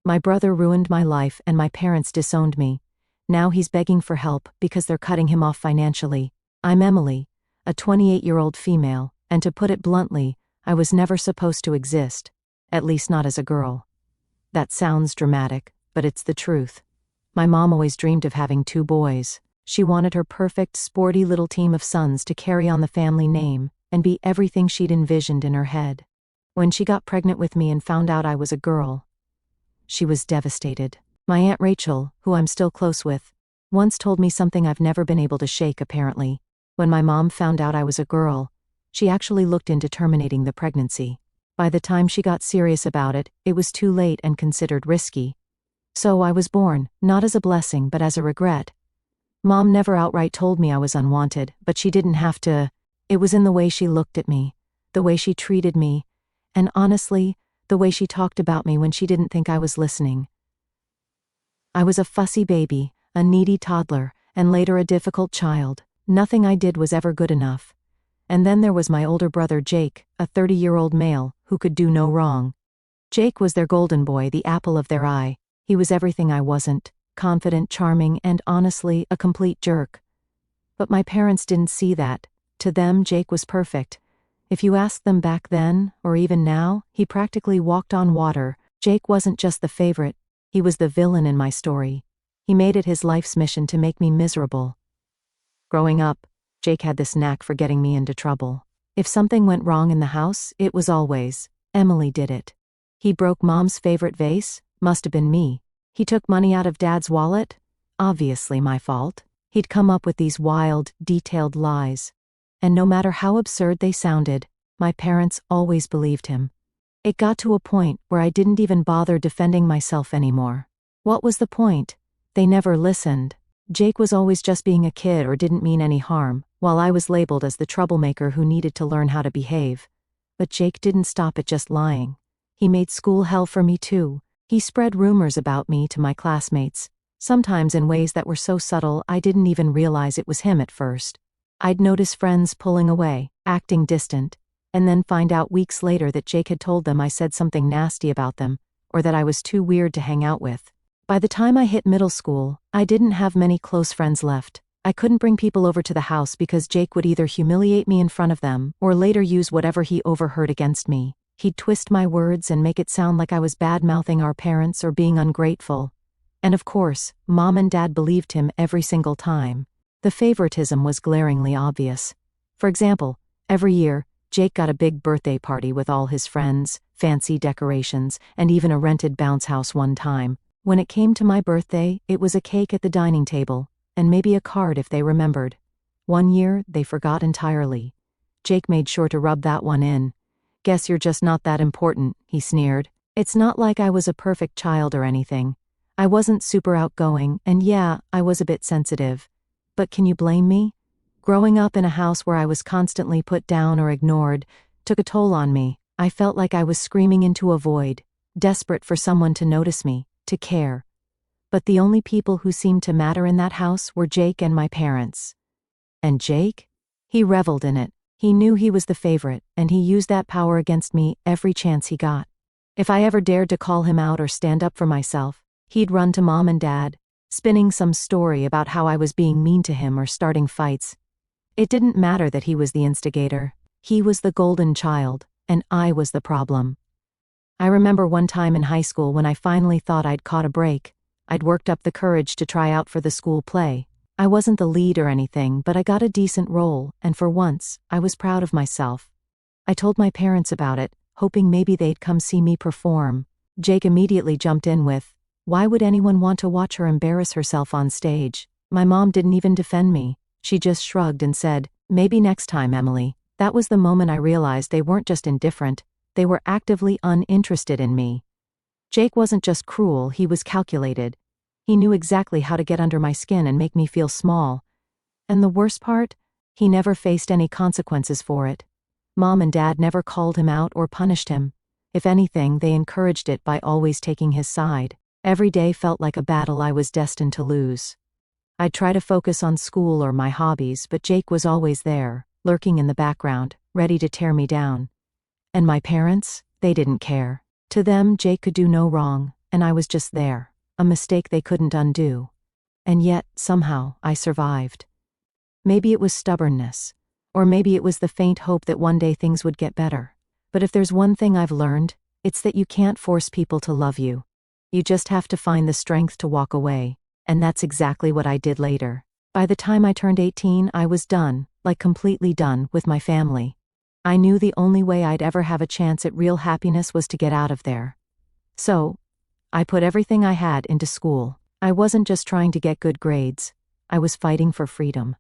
My brother ruined my life and my parents disowned me. Now he's begging for help because they're cutting him off financially. I'm Emily, a 28-year-old female, and to put it bluntly, I was never supposed to exist. At least not as a girl. That sounds dramatic, but it's the truth. My mom always dreamed of having 2 boys. She wanted her perfect, sporty little team of sons to carry on the family name and be everything she'd envisioned in her head. When she got pregnant with me and found out I was a girl, she was devastated. My Aunt Rachel, who I'm still close with, once told me something I've never been able to shake apparently. When my mom found out I was a girl, she actually looked into terminating the pregnancy. By the time she got serious about it, it was too late and considered risky. So I was born, not as a blessing but as a regret. Mom never outright told me I was unwanted, but she didn't have to. It was in the way she looked at me, the way she treated me, and honestly, the way she talked about me when she didn't think I was listening. I was a fussy baby, a needy toddler, and later a difficult child. Nothing I did was ever good enough. And then there was my older brother Jake, a 30-year-old male, who could do no wrong. Jake was their golden boy, the apple of their eye. He was everything I wasn't, confident, charming, and honestly, a complete jerk. But my parents didn't see that. To them, Jake was perfect. If you ask them back then, or even now, he practically walked on water. Jake wasn't just the favorite, he was the villain in my story. He made it his life's mission to make me miserable. Growing up, Jake had this knack for getting me into trouble. If something went wrong in the house, it was always, Emily did it. He broke Mom's favorite vase, must have been me. He took money out of Dad's wallet, obviously my fault. He'd come up with these wild, detailed lies. And no matter how absurd they sounded, my parents always believed him. It got to a point where I didn't even bother defending myself anymore. What was the point? They never listened. Jake was always just being a kid or didn't mean any harm, while I was labeled as the troublemaker who needed to learn how to behave. But Jake didn't stop at just lying. He made school hell for me too. He spread rumors about me to my classmates, sometimes in ways that were so subtle I didn't even realize it was him at first. I'd notice friends pulling away, acting distant, and then find out weeks later that Jake had told them I said something nasty about them, or that I was too weird to hang out with. By the time I hit middle school, I didn't have many close friends left. I couldn't bring people over to the house because Jake would either humiliate me in front of them or later use whatever he overheard against me. He'd twist my words and make it sound like I was bad-mouthing our parents or being ungrateful. And of course, Mom and Dad believed him every single time. The favoritism was glaringly obvious. For example, every year, Jake got a big birthday party with all his friends, fancy decorations, and even a rented bounce house one time. When it came to my birthday, it was a cake at the dining table, and maybe a card if they remembered. One year, they forgot entirely. Jake made sure to rub that one in. "Guess you're just not that important," he sneered. It's not like I was a perfect child or anything. I wasn't super outgoing, and yeah, I was a bit sensitive. But can you blame me? Growing up in a house where I was constantly put down or ignored took a toll on me. I felt like I was screaming into a void, desperate for someone to notice me, to care. But the only people who seemed to matter in that house were Jake and my parents. And Jake? He reveled in it. He knew he was the favorite, and he used that power against me every chance he got. If I ever dared to call him out or stand up for myself, he'd run to Mom and Dad, spinning some story about how I was being mean to him or starting fights. It didn't matter that he was the instigator. He was the golden child, and I was the problem. I remember one time in high school when I finally thought I'd caught a break. I'd worked up the courage to try out for the school play. I wasn't the lead or anything, but I got a decent role, and for once, I was proud of myself. I told my parents about it, hoping maybe they'd come see me perform. Jake immediately jumped in with, "Why would anyone want to watch her embarrass herself on stage?" My mom didn't even defend me. She just shrugged and said, "Maybe next time, Emily." That was the moment I realized they weren't just indifferent, they were actively uninterested in me. Jake wasn't just cruel, he was calculated. He knew exactly how to get under my skin and make me feel small. And the worst part? He never faced any consequences for it. Mom and Dad never called him out or punished him. If anything, they encouraged it by always taking his side. Every day felt like a battle I was destined to lose. I'd try to focus on school or my hobbies, but Jake was always there, lurking in the background, ready to tear me down. And my parents? They didn't care. To them, Jake could do no wrong. and I was just there, a mistake they couldn't undo. And yet, somehow, I survived. Maybe it was stubbornness, or maybe it was the faint hope that one day things would get better. But if there's one thing I've learned, it's that you can't force people to love you. You just have to find the strength to walk away, and that's exactly what I did later. By the time I turned 18, I was done, like completely done, with my family. I knew the only way I'd ever have a chance at real happiness was to get out of there. So, I put everything I had into school. I wasn't just trying to get good grades. I was fighting for freedom.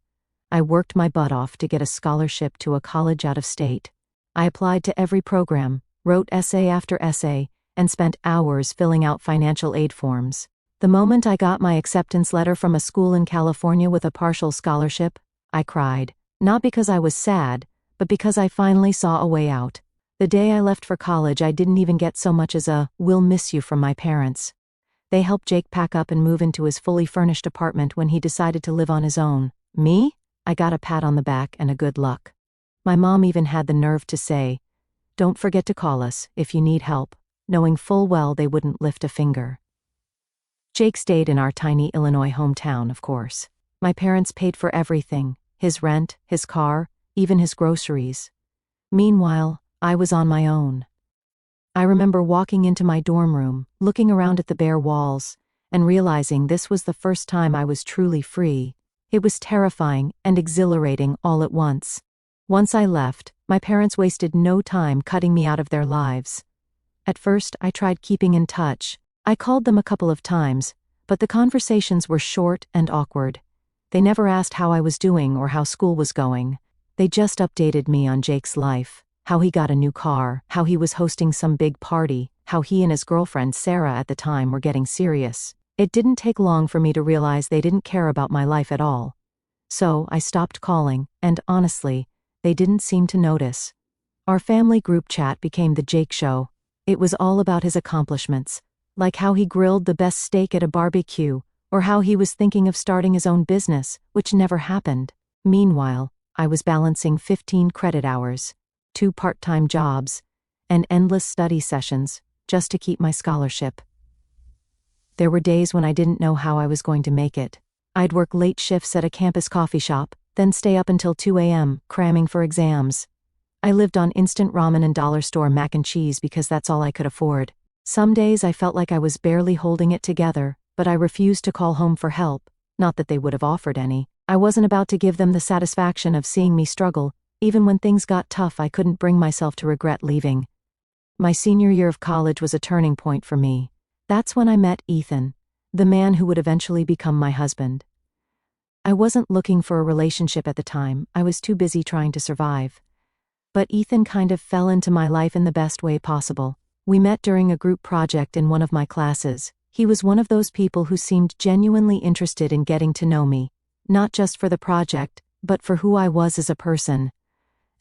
I worked my butt off to get a scholarship to a college out of state. I applied to every program, wrote essay after essay, and spent hours filling out financial aid forms. The moment I got my acceptance letter from a school in California with a partial scholarship, I cried. Not because I was sad, but because I finally saw a way out. The day I left for college, I didn't even get so much as a "we'll miss you" from my parents. They helped Jake pack up and move into his fully furnished apartment when he decided to live on his own. Me? I got a pat on the back and a good luck. My mom even had the nerve to say, "Don't forget to call us if you need help," knowing full well they wouldn't lift a finger. Jake stayed in our tiny Illinois hometown, of course. My parents paid for everything, his rent, his car, even his groceries. Meanwhile, I was on my own. I remember walking into my dorm room, looking around at the bare walls, and realizing this was the first time I was truly free. It was terrifying and exhilarating all at once. Once I left, my parents wasted no time cutting me out of their lives. At first, I tried keeping in touch. I called them a couple of times, but the conversations were short and awkward. They never asked how I was doing or how school was going. They just updated me on Jake's life, how he got a new car, how he was hosting some big party, how he and his girlfriend Sarah at the time were getting serious. It didn't take long for me to realize they didn't care about my life at all. So I stopped calling, and honestly, they didn't seem to notice. Our family group chat became the Jake Show. It was all about his accomplishments, like how he grilled the best steak at a barbecue, or how he was thinking of starting his own business, which never happened. Meanwhile, I was balancing 15 credit hours, 2 part-time jobs, and endless study sessions, just to keep my scholarship. There were days when I didn't know how I was going to make it. I'd work late shifts at a campus coffee shop, then stay up until 2 a.m., cramming for exams. I lived on instant ramen and dollar store mac and cheese because that's all I could afford. Some days I felt like I was barely holding it together, but I refused to call home for help, not that they would have offered any. I wasn't about to give them the satisfaction of seeing me struggle. Even when things got tough, I couldn't bring myself to regret leaving. My senior year of college was a turning point for me. That's when I met Ethan, the man who would eventually become my husband. I wasn't looking for a relationship at the time, I was too busy trying to survive. But Ethan kind of fell into my life in the best way possible. We met during a group project in one of my classes. He was one of those people who seemed genuinely interested in getting to know me, not just for the project, but for who I was as a person.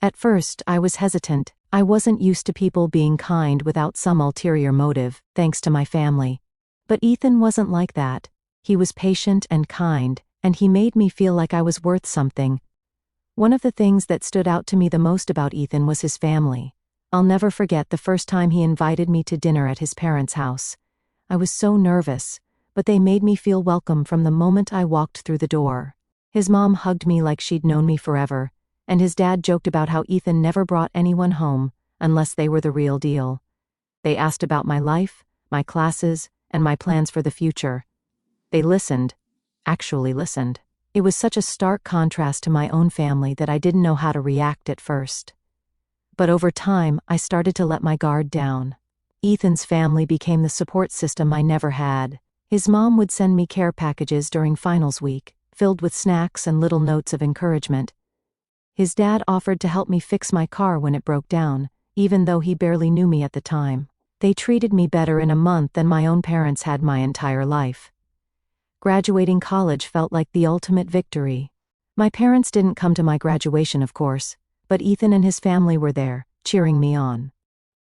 At first, I was hesitant. I wasn't used to people being kind without some ulterior motive, thanks to my family. But Ethan wasn't like that. He was patient and kind, and he made me feel like I was worth something. One of the things that stood out to me the most about Ethan was his family. I'll never forget the first time he invited me to dinner at his parents' house. I was so nervous, but they made me feel welcome from the moment I walked through the door. His mom hugged me like she'd known me forever, and his dad joked about how Ethan never brought anyone home unless they were the real deal. They asked about my life, my classes, and my plans for the future. They listened, actually listened. It was such a stark contrast to my own family that I didn't know how to react at first. But over time, I started to let my guard down. Ethan's family became the support system I never had. His mom would send me care packages during finals week, filled with snacks and little notes of encouragement. His dad offered to help me fix my car when it broke down, even though he barely knew me at the time. They treated me better in a month than my own parents had my entire life. Graduating college felt like the ultimate victory. My parents didn't come to my graduation, of course, but Ethan and his family were there, cheering me on.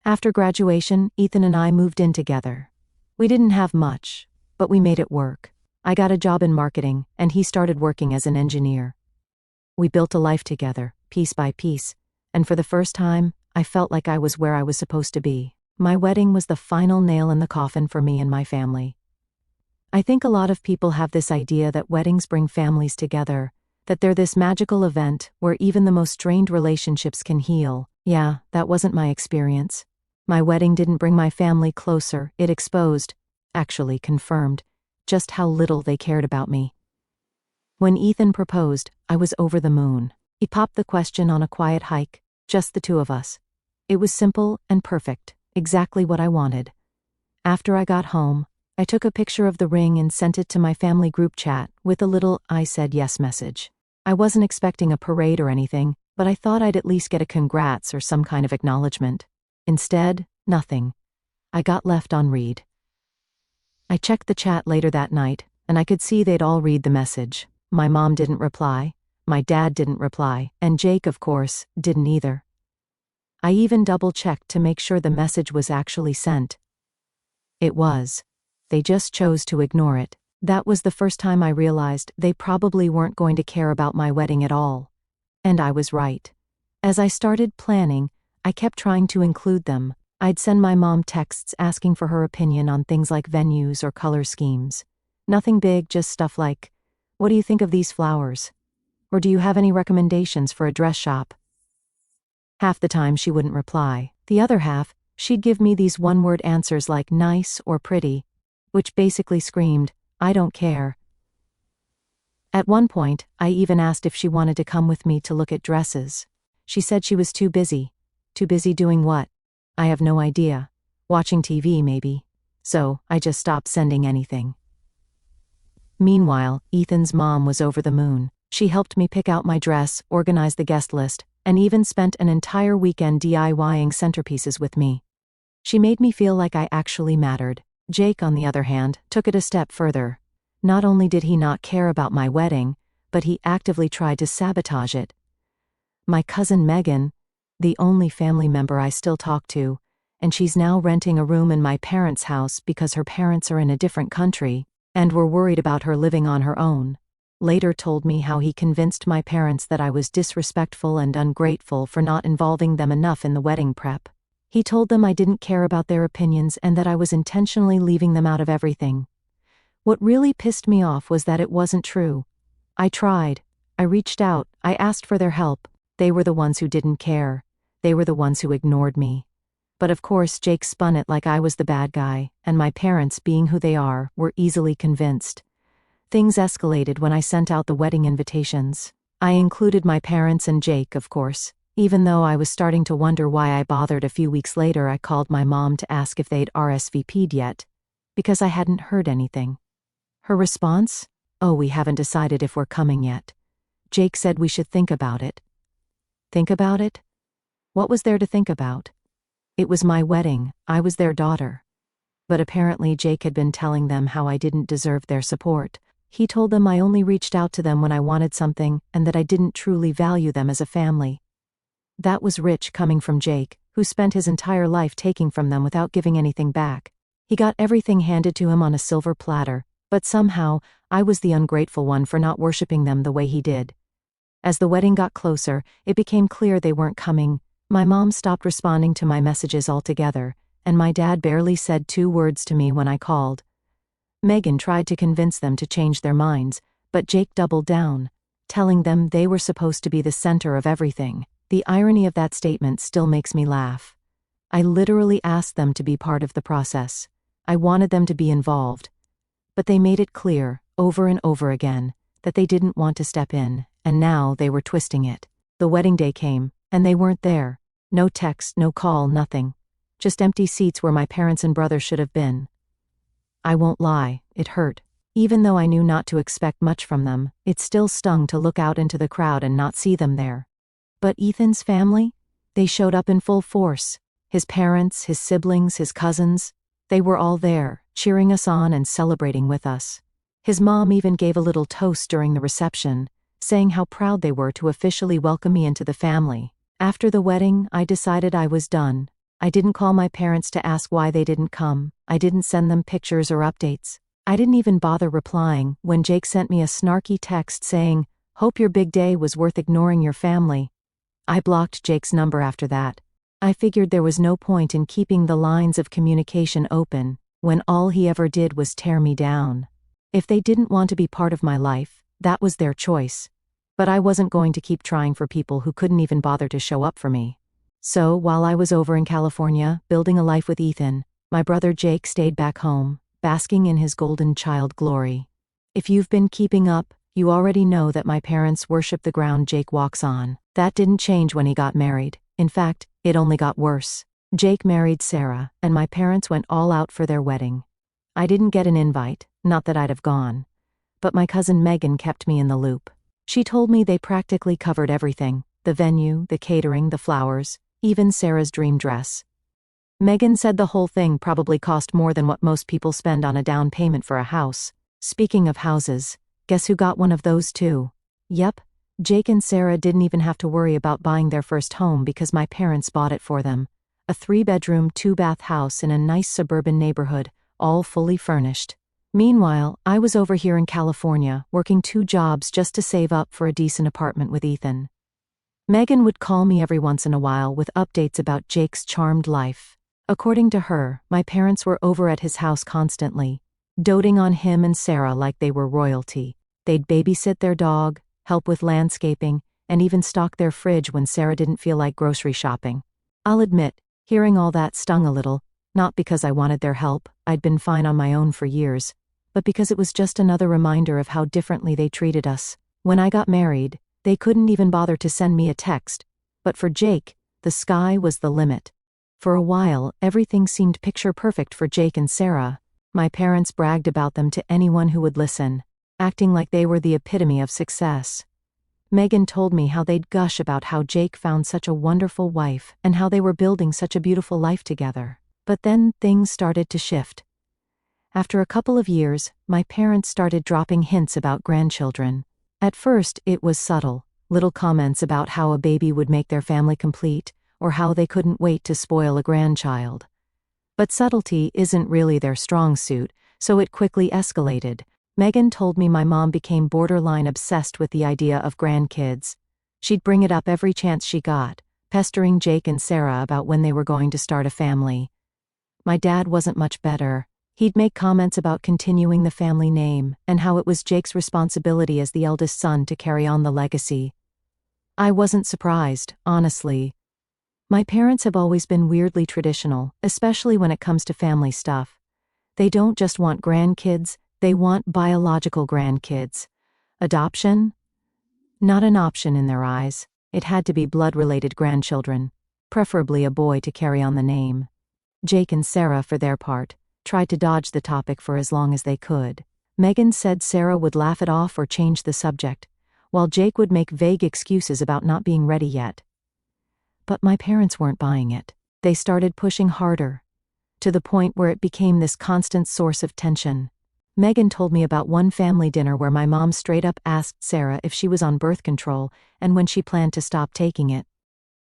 After graduation, Ethan and I moved in together. We didn't have much, but we made it work. I got a job in marketing, and he started working as an engineer. We built a life together, piece by piece, and for the first time, I felt like I was where I was supposed to be. My wedding was the final nail in the coffin for me and my family. I think a lot of people have this idea that weddings bring families together, that they're this magical event where even the most strained relationships can heal. Yeah, that wasn't my experience. My wedding didn't bring my family closer, it exposed, actually confirmed, just how little they cared about me. When Ethan proposed, I was over the moon. He popped the question on a quiet hike, just the two of us. It was simple and perfect, exactly what I wanted. After I got home, I took a picture of the ring and sent it to my family group chat with a little "I said yes" message. I wasn't expecting a parade or anything, but I thought I'd at least get a congrats or some kind of acknowledgement. Instead, nothing. I got left on read. I checked the chat later that night, and I could see they'd all read the message. My mom didn't reply, my dad didn't reply, and Jake, of course, didn't either. I even double-checked to make sure the message was actually sent. It was. They just chose to ignore it. That was the first time I realized they probably weren't going to care about my wedding at all. And I was right. As I started planning, I kept trying to include them. I'd send my mom texts asking for her opinion on things like venues or color schemes. Nothing big, just stuff like, "What do you think of these flowers?" Or "Do you have any recommendations for a dress shop?" Half the time she wouldn't reply. The other half, she'd give me these one-word answers like nice or pretty, which basically screamed, "I don't care." At one point, I even asked if she wanted to come with me to look at dresses. She said she was too busy. Too busy doing what? I have no idea. Watching TV, maybe. So, I just stopped sending anything. Meanwhile, Ethan's mom was over the moon. She helped me pick out my dress, organize the guest list, and even spent an entire weekend DIYing centerpieces with me. She made me feel like I actually mattered. Jake, on the other hand, took it a step further. Not only did he not care about my wedding, but he actively tried to sabotage it. My cousin Megan, the only family member I still talk to, and she's now renting a room in my parents' house because her parents are in a different country, and were worried about her living on her own, later told me how he convinced my parents that I was disrespectful and ungrateful for not involving them enough in the wedding prep. He told them I didn't care about their opinions and that I was intentionally leaving them out of everything. What really pissed me off was that it wasn't true. I tried. I reached out. I asked for their help. They were the ones who didn't care. They were the ones who ignored me. But of course Jake spun it like I was the bad guy, and my parents, being who they are, were easily convinced. Things escalated when I sent out the wedding invitations. I included my parents and Jake, of course. Even though I was starting to wonder why I bothered, a few weeks later I called my mom to ask if they'd RSVP'd yet, because I hadn't heard anything. Her response? "Oh, we haven't decided if we're coming yet. Jake said we should think about it." Think about it? What was there to think about? It was my wedding, I was their daughter. But apparently Jake had been telling them how I didn't deserve their support. He told them I only reached out to them when I wanted something and that I didn't truly value them as a family. That was rich coming from Jake, who spent his entire life taking from them without giving anything back. He got everything handed to him on a silver platter, but somehow, I was the ungrateful one for not worshiping them the way he did. As the wedding got closer, it became clear they weren't coming. My mom stopped responding to my messages altogether, and my dad barely said 2 words to me when I called. Megan tried to convince them to change their minds, but Jake doubled down, telling them they were supposed to be the center of everything. The irony of that statement still makes me laugh. I literally asked them to be part of the process. I wanted them to be involved. But they made it clear, over and over again, that they didn't want to step in, and now they were twisting it. The wedding day came, and they weren't there. No text, no call, nothing. Just empty seats where my parents and brother should have been. I won't lie, it hurt. Even though I knew not to expect much from them, it still stung to look out into the crowd and not see them there. But Ethan's family? They showed up in full force. His parents, his siblings, his cousins. They were all there, cheering us on and celebrating with us. His mom even gave a little toast during the reception, saying how proud they were to officially welcome me into the family. After the wedding, I decided I was done. I didn't call my parents to ask why they didn't come. I didn't send them pictures or updates. I didn't even bother replying when Jake sent me a snarky text saying, "Hope your big day was worth ignoring your family." I blocked Jake's number after that. I figured there was no point in keeping the lines of communication open when all he ever did was tear me down. If they didn't want to be part of my life, that was their choice. But I wasn't going to keep trying for people who couldn't even bother to show up for me. So, while I was over in California, building a life with Ethan, my brother Jake stayed back home, basking in his golden child glory. If you've been keeping up, you already know that my parents worship the ground Jake walks on. That didn't change when he got married. In fact, it only got worse. Jake married Sarah, and my parents went all out for their wedding. I didn't get an invite, not that I'd have gone. But my cousin Megan kept me in the loop. She told me they practically covered everything: the venue, the catering, the flowers, even Sarah's dream dress. Megan said the whole thing probably cost more than what most people spend on a down payment for a house. Speaking of houses, guess who got one of those too? Yep, Jake and Sarah didn't even have to worry about buying their first home because my parents bought it for them. A 3-bedroom, 2-bath house in a nice suburban neighborhood, all fully furnished. Meanwhile, I was over here in California, working 2 jobs just to save up for a decent apartment with Ethan. Megan would call me every once in a while with updates about Jake's charmed life. According to her, my parents were over at his house constantly, doting on him and Sarah like they were royalty. They'd babysit their dog, help with landscaping, and even stock their fridge when Sarah didn't feel like grocery shopping. I'll admit, hearing all that stung a little, not because I wanted their help, I'd been fine on my own for years, but because it was just another reminder of how differently they treated us. When I got married, they couldn't even bother to send me a text, but for Jake, the sky was the limit. For a while, everything seemed picture perfect for Jake and Sarah. My parents bragged about them to anyone who would listen, acting like they were the epitome of success. Megan told me how they'd gush about how Jake found such a wonderful wife and how they were building such a beautiful life together. But then things started to shift. After a couple of years, my parents started dropping hints about grandchildren. At first, it was subtle, little comments about how a baby would make their family complete, or how they couldn't wait to spoil a grandchild. But subtlety isn't really their strong suit, so it quickly escalated. Megan told me my mom became borderline obsessed with the idea of grandkids. She'd bring it up every chance she got, pestering Jake and Sarah about when they were going to start a family. My dad wasn't much better. He'd make comments about continuing the family name, and how it was Jake's responsibility as the eldest son to carry on the legacy. I wasn't surprised, honestly. My parents have always been weirdly traditional, especially when it comes to family stuff. They don't just want grandkids, they want biological grandkids. Adoption? Not an option in their eyes. It had to be blood-related grandchildren, preferably a boy to carry on the name. Jake and Sarah, for their part, tried to dodge the topic for as long as they could. Megan said Sarah would laugh it off or change the subject, while Jake would make vague excuses about not being ready yet. But my parents weren't buying it. They started pushing harder, to the point where it became this constant source of tension. Megan told me about one family dinner where my mom straight up asked Sarah if she was on birth control and when she planned to stop taking it.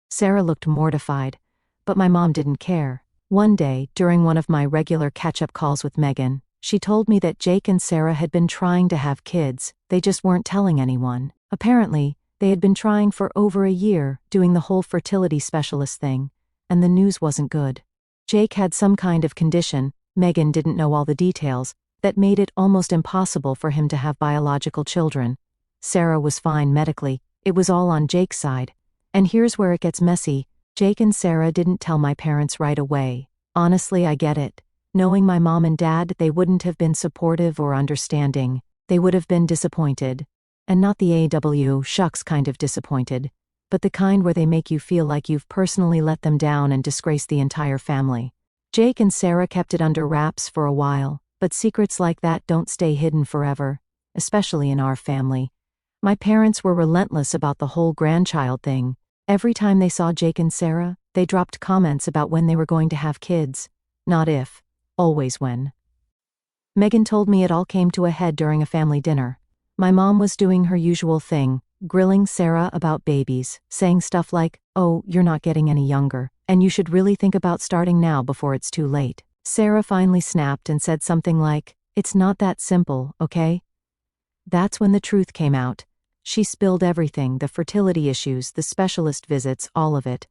Sarah looked mortified, but my mom didn't care. One day, during one of my regular catch-up calls with Megan, she told me that Jake and Sarah had been trying to have kids, they just weren't telling anyone. Apparently, they had been trying for over a year, doing the whole fertility specialist thing, and the news wasn't good. Jake had some kind of condition, Megan didn't know all the details, that made it almost impossible for him to have biological children. Sarah was fine medically, it was all on Jake's side. And here's where it gets messy. Jake and Sarah didn't tell my parents right away. Honestly, I get it. Knowing my mom and dad, they wouldn't have been supportive or understanding. They would have been disappointed. And not the shucks kind of disappointed, but the kind where they make you feel like you've personally let them down and disgraced the entire family. Jake and Sarah kept it under wraps for a while, but secrets like that don't stay hidden forever, especially in our family. My parents were relentless about the whole grandchild thing. Every time they saw Jake and Sarah, they dropped comments about when they were going to have kids. Not if, always when. Megan told me it all came to a head during a family dinner. My mom was doing her usual thing, grilling Sarah about babies, saying stuff like, "Oh, you're not getting any younger, and you should really think about starting now before it's too late." Sarah finally snapped and said something like, "It's not that simple, okay?" That's when the truth came out. She spilled everything, the fertility issues, the specialist visits, all of it.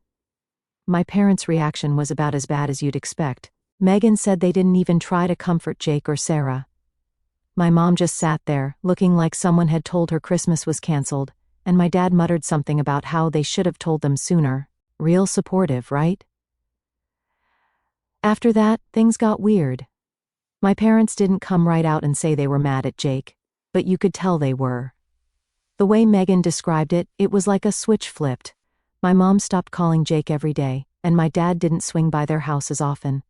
My parents' reaction was about as bad as you'd expect. Megan said they didn't even try to comfort Jake or Sarah. My mom just sat there, looking like someone had told her Christmas was canceled, and my dad muttered something about how they should have told them sooner. Real supportive, right? After that, things got weird. My parents didn't come right out and say they were mad at Jake, but you could tell they were. The way Megan described it, it was like a switch flipped. My mom stopped calling Jake every day, and my dad didn't swing by their house as often.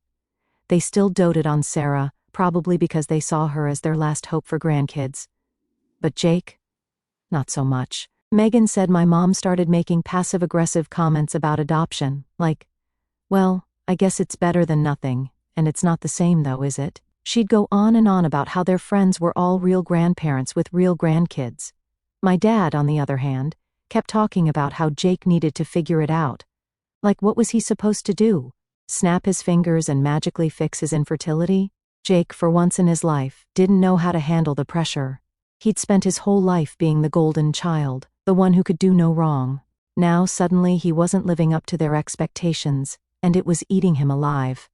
They still doted on Sarah, probably because they saw her as their last hope for grandkids. But Jake? Not so much. Megan said my mom started making passive-aggressive comments about adoption, like, well, I guess it's better than nothing, and it's not the same though, is it? She'd go on and on about how their friends were all real grandparents with real grandkids. My dad, on the other hand, kept talking about how Jake needed to figure it out. Like, what was he supposed to do? Snap his fingers and magically fix his infertility? Jake, for once in his life, didn't know how to handle the pressure. He'd spent his whole life being the golden child, the one who could do no wrong. Now suddenly he wasn't living up to their expectations, and it was eating him alive.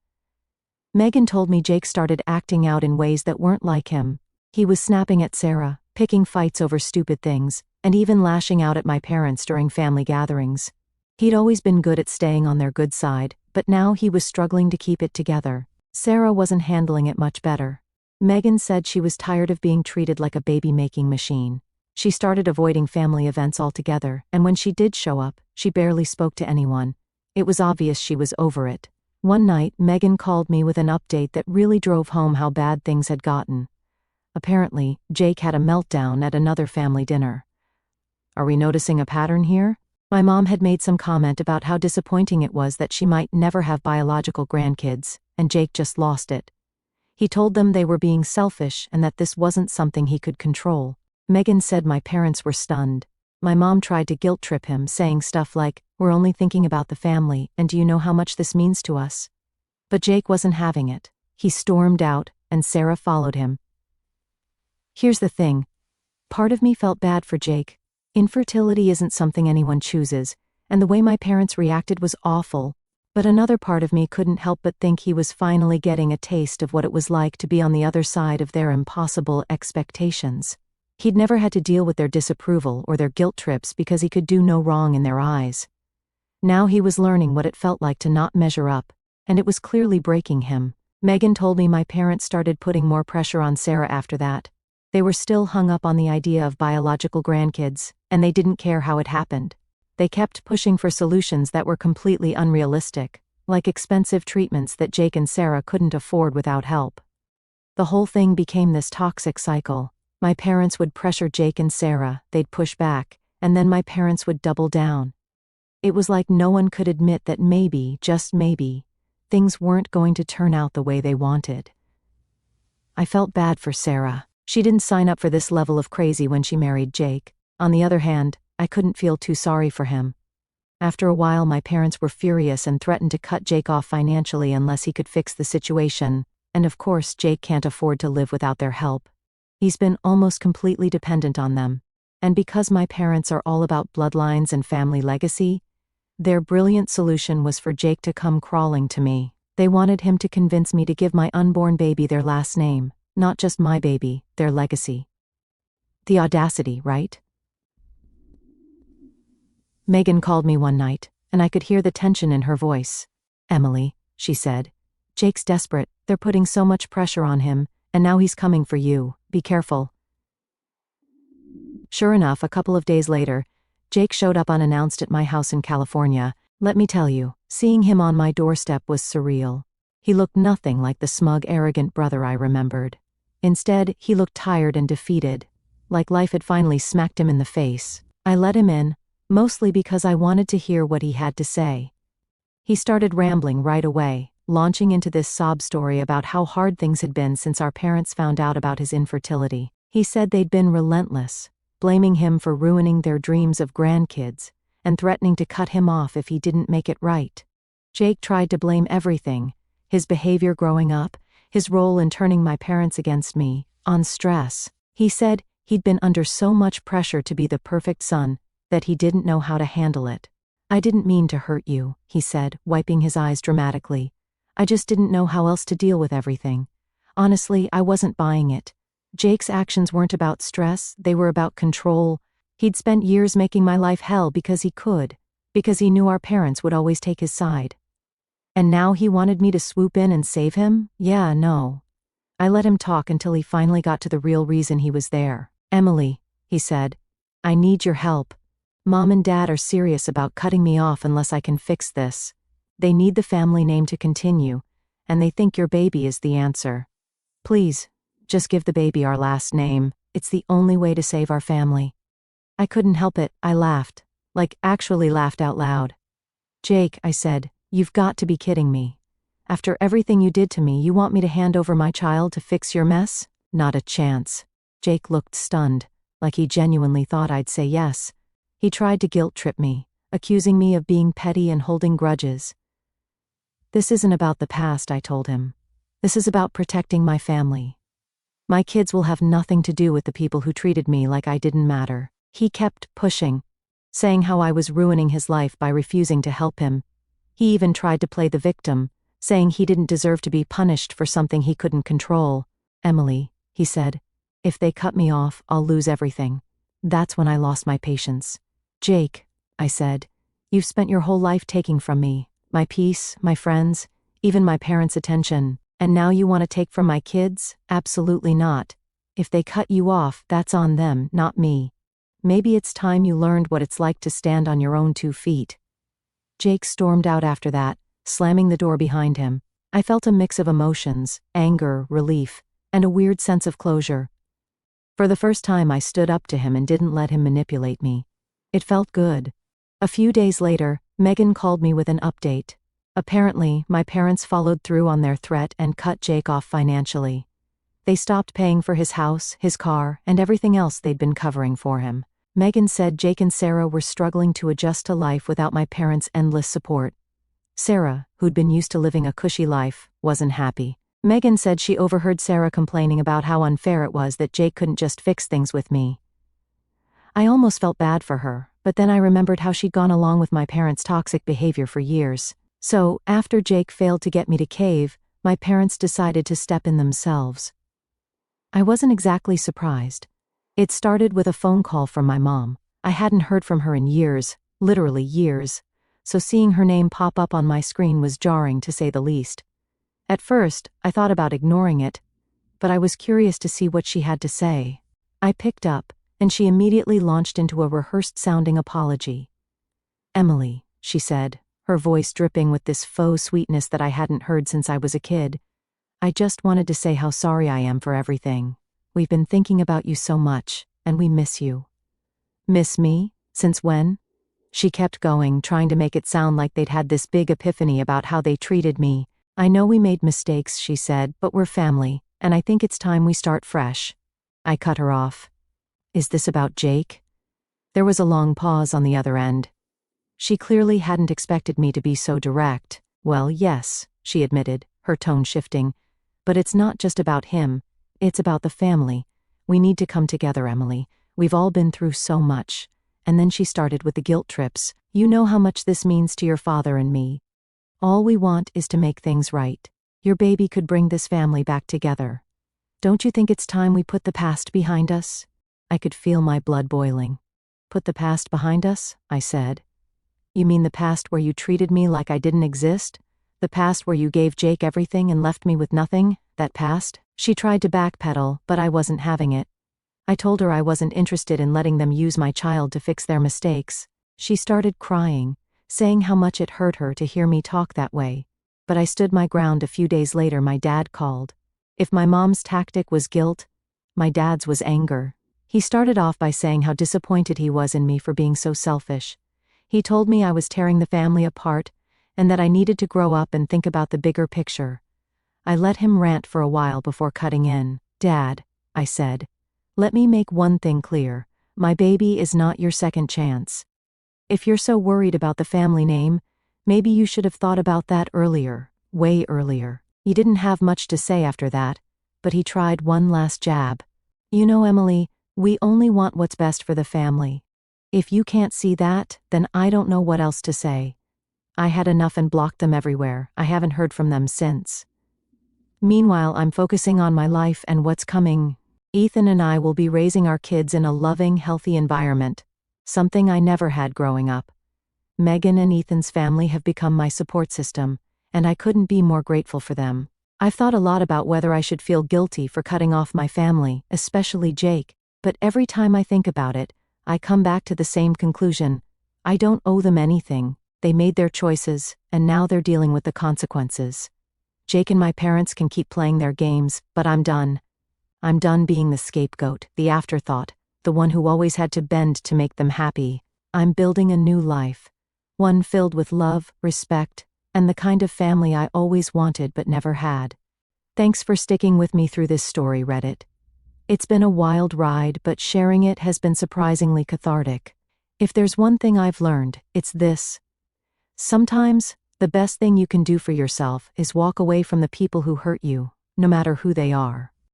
Megan told me Jake started acting out in ways that weren't like him. He was snapping at Sarah, picking fights over stupid things, and even lashing out at my parents during family gatherings. He'd always been good at staying on their good side, but now he was struggling to keep it together. Sarah wasn't handling it much better. Megan said she was tired of being treated like a baby-making machine. She started avoiding family events altogether, and when she did show up, she barely spoke to anyone. It was obvious she was over it. One night, Megan called me with an update that really drove home how bad things had gotten. Apparently, Jake had a meltdown at another family dinner. Are we noticing a pattern here? My mom had made some comment about how disappointing it was that she might never have biological grandkids, and Jake just lost it. He told them they were being selfish and that this wasn't something he could control. Megan said my parents were stunned. My mom tried to guilt-trip him, saying stuff like, "We're only thinking about the family, and do you know how much this means to us?" But Jake wasn't having it. He stormed out, and Sarah followed him. Here's the thing. Part of me felt bad for Jake. Infertility isn't something anyone chooses, and the way my parents reacted was awful. But another part of me couldn't help but think he was finally getting a taste of what it was like to be on the other side of their impossible expectations. He'd never had to deal with their disapproval or their guilt trips because he could do no wrong in their eyes. Now he was learning what it felt like to not measure up, and it was clearly breaking him. Megan told me my parents started putting more pressure on Sarah after that. They were still hung up on the idea of biological grandkids, and they didn't care how it happened. They kept pushing for solutions that were completely unrealistic, like expensive treatments that Jake and Sarah couldn't afford without help. The whole thing became this toxic cycle. My parents would pressure Jake and Sarah, they'd push back, and then my parents would double down. It was like no one could admit that maybe, just maybe, things weren't going to turn out the way they wanted. I felt bad for Sarah. She didn't sign up for this level of crazy when she married Jake. On the other hand, I couldn't feel too sorry for him. After a while, my parents were furious and threatened to cut Jake off financially unless he could fix the situation, and of course Jake can't afford to live without their help. He's been almost completely dependent on them. And because my parents are all about bloodlines and family legacy, their brilliant solution was for Jake to come crawling to me. They wanted him to convince me to give my unborn baby their last name, not just my baby, their legacy. The audacity, right? Megan called me one night, and I could hear the tension in her voice. "Emily," she said, "Jake's desperate. They're putting so much pressure on him, and now he's coming for you. Be careful." Sure enough, a couple of days later, Jake showed up unannounced at my house in California. Let me tell you, seeing him on my doorstep was surreal. He looked nothing like the smug, arrogant brother I remembered. Instead, he looked tired and defeated, like life had finally smacked him in the face. I let him in, mostly because I wanted to hear what he had to say. He started rambling right away, launching into this sob story about how hard things had been since our parents found out about his infertility. He said they'd been relentless, blaming him for ruining their dreams of grandkids, and threatening to cut him off if he didn't make it right. Jake tried to blame everything, his behavior growing up, his role in turning my parents against me, on stress. He said he'd been under so much pressure to be the perfect son that he didn't know how to handle it. I didn't mean to hurt you, he said, wiping his eyes dramatically. I just didn't know how else to deal with everything. Honestly, I wasn't buying it. Jake's actions weren't about stress, they were about control. He'd spent years making my life hell because he could, because he knew our parents would always take his side. And now he wanted me to swoop in and save him? Yeah, no. I let him talk until he finally got to the real reason he was there. Emily, he said, I need your help. Mom and Dad are serious about cutting me off unless I can fix this. They need the family name to continue, and they think your baby is the answer. Please, just give the baby our last name. It's the only way to save our family. I couldn't help it, I laughed. Like, actually laughed out loud. Jake, I said, you've got to be kidding me. After everything you did to me, you want me to hand over my child to fix your mess? Not a chance. Jake looked stunned, like he genuinely thought I'd say yes. He tried to guilt-trip me, accusing me of being petty and holding grudges. This isn't about the past, I told him. This is about protecting my family. My kids will have nothing to do with the people who treated me like I didn't matter. He kept pushing, saying how I was ruining his life by refusing to help him. He even tried to play the victim, saying he didn't deserve to be punished for something he couldn't control. Emily, he said, if they cut me off, I'll lose everything. That's when I lost my patience. Jake, I said, you've spent your whole life taking from me, my peace, my friends, even my parents' attention, and now you want to take from my kids? Absolutely not. If they cut you off, that's on them, not me. Maybe it's time you learned what it's like to stand on your own 2 feet. Jake stormed out after that, slamming the door behind him. I felt a mix of emotions, anger, relief, and a weird sense of closure. For the first time I stood up to him and didn't let him manipulate me. It felt good. A few days later, Megan called me with an update. Apparently, my parents followed through on their threat and cut Jake off financially. They stopped paying for his house, his car, and everything else they'd been covering for him. Megan said Jake and Sarah were struggling to adjust to life without my parents' endless support. Sarah, who'd been used to living a cushy life, wasn't happy. Megan said she overheard Sarah complaining about how unfair it was that Jake couldn't just fix things with me. I almost felt bad for her, but then I remembered how she'd gone along with my parents' toxic behavior for years. So, after Jake failed to get me to cave, my parents decided to step in themselves. I wasn't exactly surprised. It started with a phone call from my mom. I hadn't heard from her in years, literally years, so seeing her name pop up on my screen was jarring to say the least. At first, I thought about ignoring it, but I was curious to see what she had to say. I picked up, and she immediately launched into a rehearsed-sounding apology. Emily, she said, her voice dripping with this faux sweetness that I hadn't heard since I was a kid. I just wanted to say how sorry I am for everything. We've been thinking about you so much, and we miss you. Miss me? Since when? She kept going, trying to make it sound like they'd had this big epiphany about how they treated me. I know we made mistakes, she said, but we're family, and I think it's time we start fresh. I cut her off. Is this about Jake? There was a long pause on the other end. She clearly hadn't expected me to be so direct. Well, yes, she admitted, her tone shifting. But it's not just about him. It's about the family. We need to come together, Emily. We've all been through so much. And then she started with the guilt trips. You know how much this means to your father and me. All we want is to make things right. Your baby could bring this family back together. Don't you think it's time we put the past behind us? I could feel my blood boiling. Put the past behind us? I said. You mean the past where you treated me like I didn't exist? The past where you gave Jake everything and left me with nothing? That past? She tried to backpedal, but I wasn't having it. I told her I wasn't interested in letting them use my child to fix their mistakes. She started crying, saying how much it hurt her to hear me talk that way. But I stood my ground. A few days later my dad called. If my mom's tactic was guilt, my dad's was anger. He started off by saying how disappointed he was in me for being so selfish. He told me I was tearing the family apart, and that I needed to grow up and think about the bigger picture. I let him rant for a while before cutting in. Dad, I said, let me make one thing clear. My baby is not your second chance. If you're so worried about the family name, maybe you should have thought about that earlier, way earlier. He didn't have much to say after that, but he tried one last jab. You know, Emily, we only want what's best for the family. If you can't see that, then I don't know what else to say. I had enough and blocked them everywhere. I haven't heard from them since. Meanwhile, I'm focusing on my life and what's coming. Ethan and I will be raising our kids in a loving, healthy environment, something I never had growing up. Megan and Ethan's family have become my support system, and I couldn't be more grateful for them. I've thought a lot about whether I should feel guilty for cutting off my family, especially Jake, but every time I think about it, I come back to the same conclusion. I don't owe them anything. They made their choices, and now they're dealing with the consequences. Jake and my parents can keep playing their games, but I'm done. I'm done being the scapegoat, the afterthought, the one who always had to bend to make them happy. I'm building a new life, one filled with love, respect, and the kind of family I always wanted but never had. Thanks for sticking with me through this story, Reddit. It's been a wild ride, but sharing it has been surprisingly cathartic. If there's one thing I've learned, it's this. Sometimes, the best thing you can do for yourself is walk away from the people who hurt you, no matter who they are.